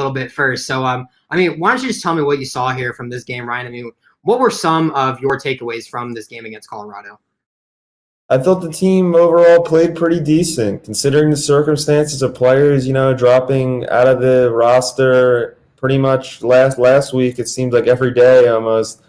little bit first. So, I mean, why don't you just tell me what you saw here from this game, Ryan? I mean, what were some of your takeaways from this game against Colorado? I thought the team overall played pretty decent, considering the circumstances of players, dropping out of the roster pretty much last week. It seemed like every day almost.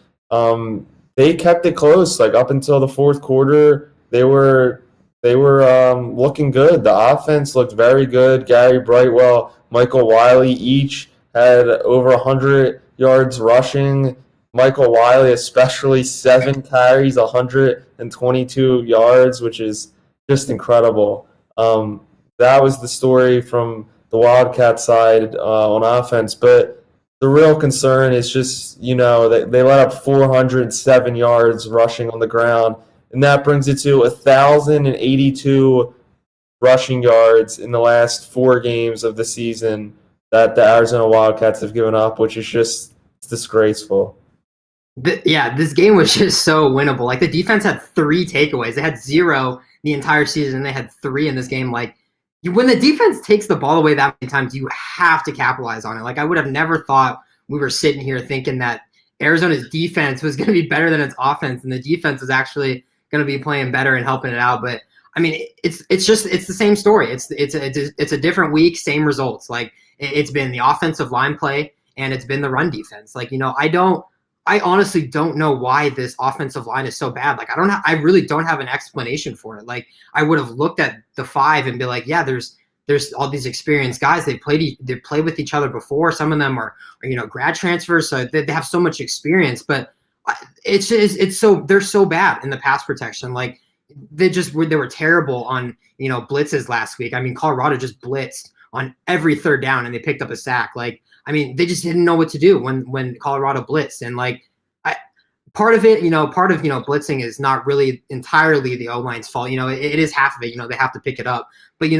They kept it close, like up until the fourth quarter. They were looking good. The offense looked very good. Gary Brightwell, Michael Wiley each had over 100 yards rushing. Michael Wiley, especially 7 carries, 122 yards, which is just incredible. That was the story from the Wildcat side on offense. But the real concern is just, they let up 407 yards rushing on the ground, and that brings it to 1,082 rushing yards in the last 4 games of the season that the Arizona Wildcats have given up, which is just disgraceful. Yeah, this game was just so winnable. Like the defense had 3 takeaways. They had 0 the entire season. They had 3 in this game. Like when the defense takes the ball away that many times, you have to capitalize on it. Like I would have never thought we were sitting here thinking that Arizona's defense was going to be better than its offense, and the defense was actually going to be playing better and helping it out. But I mean, it's the same story. It's a different week, same results. Like it's been the offensive line play and it's been the run defense. Like I honestly don't know why this offensive line is so bad. Like I really don't have an explanation for it. Like I would have looked at the 5 and be like, yeah, there's all these experienced guys. They played with each other before. Some of them are grad transfers, so they have so much experience. But they're so bad in the pass protection. Like they were terrible on blitzes last week. I mean, Colorado just blitzed on every third down and they picked up a sack. Like I mean, they just didn't know what to do when Colorado blitzed. And like part of blitzing is not really entirely the O-line's fault. It is half of it. They have to pick it up. But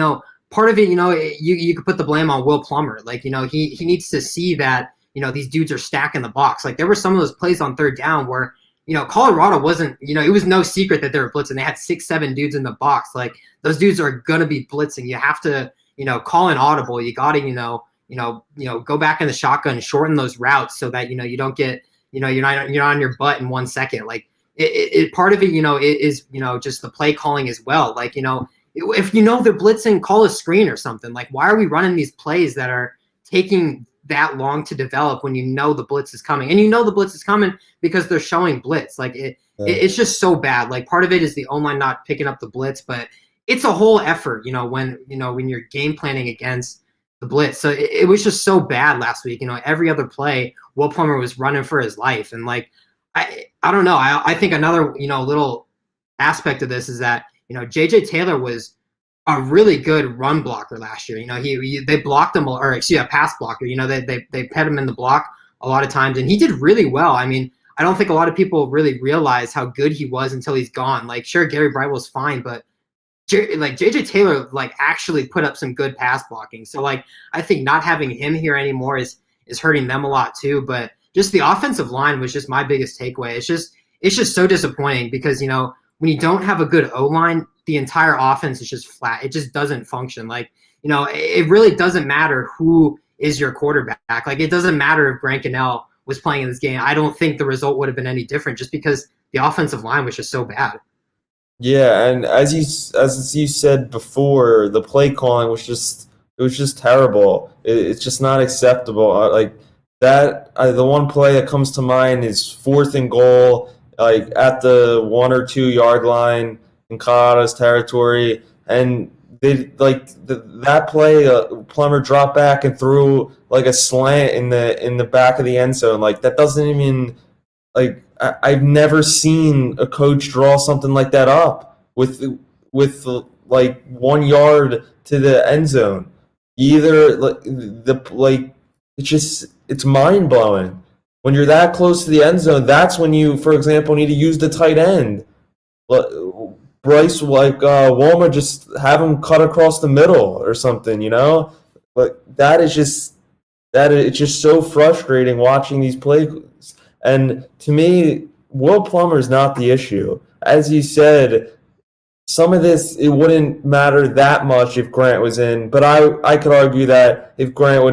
part of it, you could put the blame on Will Plummer. Like he needs to see that these dudes are stacking the box. Like there were some of those plays on third down where Colorado wasn't, it was no secret that they were blitzing. They had 6-7 dudes in the box. Like those dudes are gonna be blitzing. You have to call an audible. You got to go back in the shotgun, shorten those routes so that you don't get you're not on your butt in 1 second. Like part of it is just the play calling as well. Like if they're blitzing, call a screen or something. Like why are we running these plays that are taking that long to develop when the blitz is coming? And the blitz is coming because they're showing blitz. Like it's just so bad. Like part of it is the O-line not picking up the blitz, but it's a whole effort when you're game planning against the blitz. So it was just so bad last week. Every other play, Will Plummer was running for his life. And like, I don't know. I think another, little aspect of this is that, JJ Taylor was a really good run blocker last year. They blocked him, or excuse me, a pass blocker. They pet him in the block a lot of times, and he did really well. I mean, I don't think a lot of people really realize how good he was until he's gone. Like, sure, Gary Brightwell's fine, but JJ Taylor actually put up some good pass blocking. So I think not having him here anymore is hurting them a lot too. But just the offensive line was just my biggest takeaway. It's just so disappointing because when you don't have a good O-line, the entire offense is just flat. It just doesn't function. Like it really doesn't matter who is your quarterback. Like it doesn't matter if Grant Gunnell was playing in this game. I don't think the result would have been any different just because the offensive line was just so bad. Yeah, and as you said before, the play calling was just terrible. It's just not acceptable. Like that, the one play that comes to mind is 4th and goal, like at the 1 or 2 yard line in Colorado's territory, and they that play. Plummer dropped back and threw like a slant in the back of the end zone. Like that doesn't even like. I've never seen a coach draw something like that up with like 1 yard to the end zone. Either it's mind blowing. When you're that close to the end zone, that's when you, for example, need to use the tight end. Bryce, Walmer, just have him cut across the middle or something, But it's just so frustrating watching these plays. And to me, Will Plummer is not the issue. As you said, some of this, it wouldn't matter that much if Grant was in, but I could argue that if Grant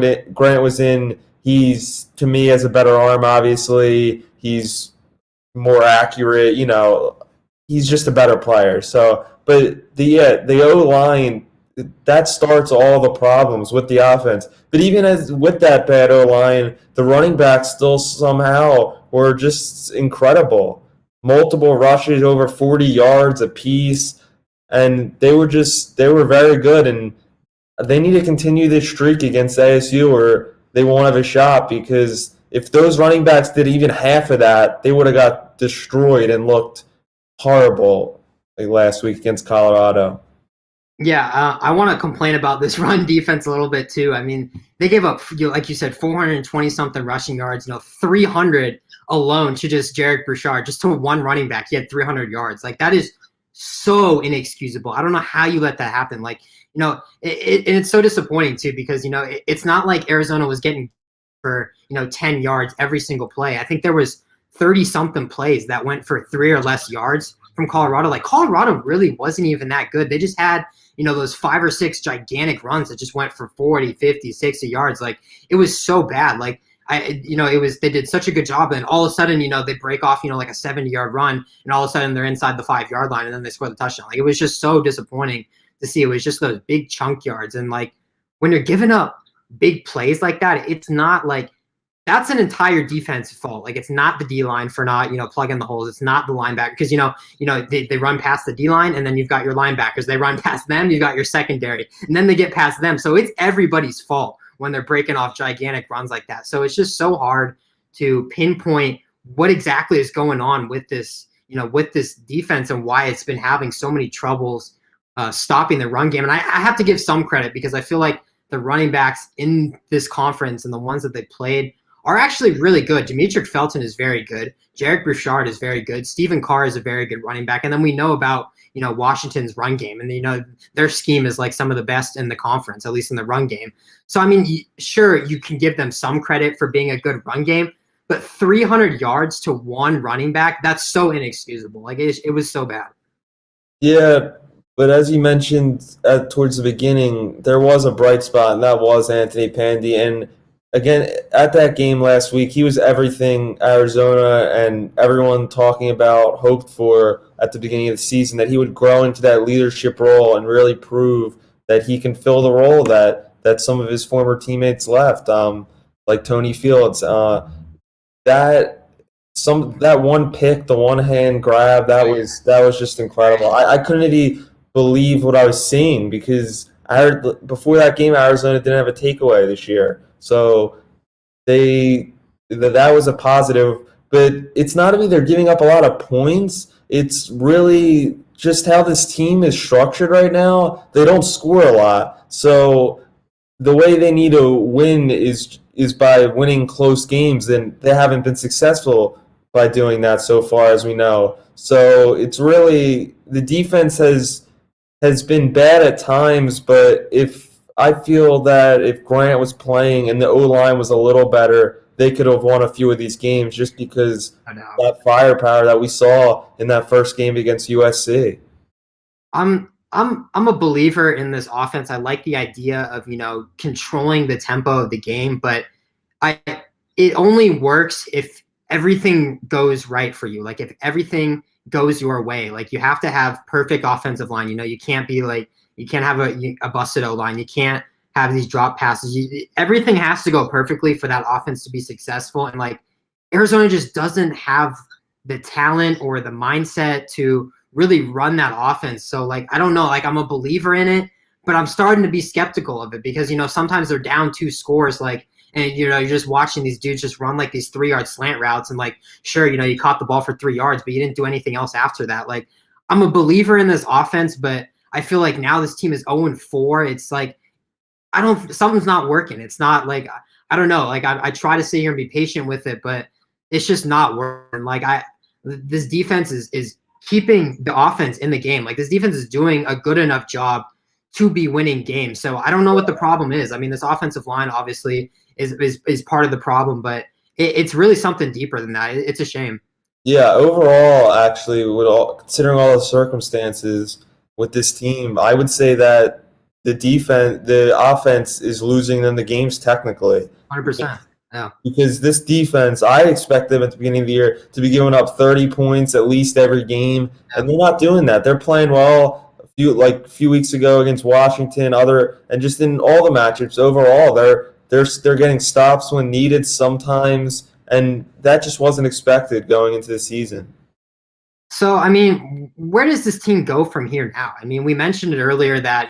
was in, he's, to me, has a better arm. Obviously, he's more accurate. He's just a better player. So, but the O line, that starts all the problems with the offense. But even as with that bad O line, the running backs still somehow were just incredible. Multiple rushes over 40 yards apiece, and they were very good. And they need to continue this streak against ASU, or they won't have a shot. Because if those running backs did even half of that, they would have got destroyed and looked horrible like last week against Colorado. Yeah, I want to complain about this run defense a little bit too. I mean, they gave up, like you said, 420 something rushing yards. 300 alone to just Jarek Burchard, just to one running back. He had 300 yards. Like that is so inexcusable. I don't know how you let that happen. Like and it's so disappointing too because it's not like Arizona was getting for 10 yards every single play. I think there was 30 something plays that went for 3 or less yards from Colorado. Like Colorado really wasn't even that good. They just had those 5 or 6 gigantic runs that just went for 40, 50, 60 yards. Like it was so bad. Like they did such a good job, and all of a sudden, they break off, like a 70-yard run, and all of a sudden they're inside the 5-yard line, and then they score the touchdown. Like it was just so disappointing to see. It was just those big chunk yards, and like when you're giving up big plays like that, it's not like that's an entire defense fault. Like it's not the D line for not, plugging the holes. It's not the linebacker because they run past the D line, and then you've got your linebackers. They run past them, you've got your secondary, and then they get past them. So it's everybody's fault when they're breaking off gigantic runs like that. So it's just so hard to pinpoint what exactly is going on with this, with this defense and why it's been having so many troubles stopping the run game. And I have to give some credit because I feel like the running backs in this conference and the ones that they played are actually really good. Demetric Felton is very good. Jarek Burchard is very good. Stephen Carr is a very good running back. And then we know about, Washington's run game. And, their scheme is like some of the best in the conference, at least in the run game. So, I mean, sure, you can give them some credit for being a good run game, but 300 yards to one running back, that's so inexcusable. Like, it was so bad. Yeah, but as you mentioned towards the beginning, there was a bright spot, and that was Anthony Pandy. And again, at that game last week, he was everything Arizona and everyone talking about, hoped for at the beginning of the season, that he would grow into that leadership role and really prove that he can fill the role that some of his former teammates left, like Tony Fields. That one pick, the one hand grab, that was just incredible. I couldn't even believe what I was seeing because I heard before that game Arizona didn't have a takeaway this year. So that was a positive, but it's not even they're giving up a lot of points. It's really just how this team is structured right now. They don't score a lot. So the way they need to win is by winning close games, and they haven't been successful by doing that so far, as we know. So it's really the defense has been bad at times, but if I feel that if Grant was playing and the O-line was a little better, they could have won a few of these games just because that firepower that we saw in that first game against USC. I'm a believer in this offense. I like the idea of, controlling the tempo of the game, but it only works if everything goes right for you. Like if everything goes your way, like you have to have perfect offensive line. You can't be like, you can't have a busted O line. You can't have these drop passes. Everything has to go perfectly for that offense to be successful. And like Arizona just doesn't have the talent or the mindset to really run that offense. So like, I don't know, like I'm a believer in it, but I'm starting to be skeptical of it because, sometimes they're down 2 scores, like, and you're just watching these dudes just run like these 3-yard slant routes and like, sure, you caught the ball for 3 yards, but you didn't do anything else after that. Like I'm a believer in this offense, but I feel like now this team is 0-4. It's like, something's not working. It's not like, I don't know. Like I try to sit here and be patient with it, but it's just not working. Like this defense is keeping the offense in the game. Like this defense is doing a good enough job to be winning games. So I don't know what the problem is. I mean, this offensive line obviously is part of the problem, but it's really something deeper than that. It's a shame. Yeah, overall, actually, considering all the circumstances, with this team. I would say that the offense is losing them the games technically. 100%. Yeah. Because this defense, I expect them at the beginning of the year to be giving up 30 points at least every game, and they're not doing that. They're playing well. A few weeks ago against Washington, and just in all the matchups overall, they're getting stops when needed sometimes, and that just wasn't expected going into the season. So, I mean, where does this team go from here now? I mean, we mentioned it earlier that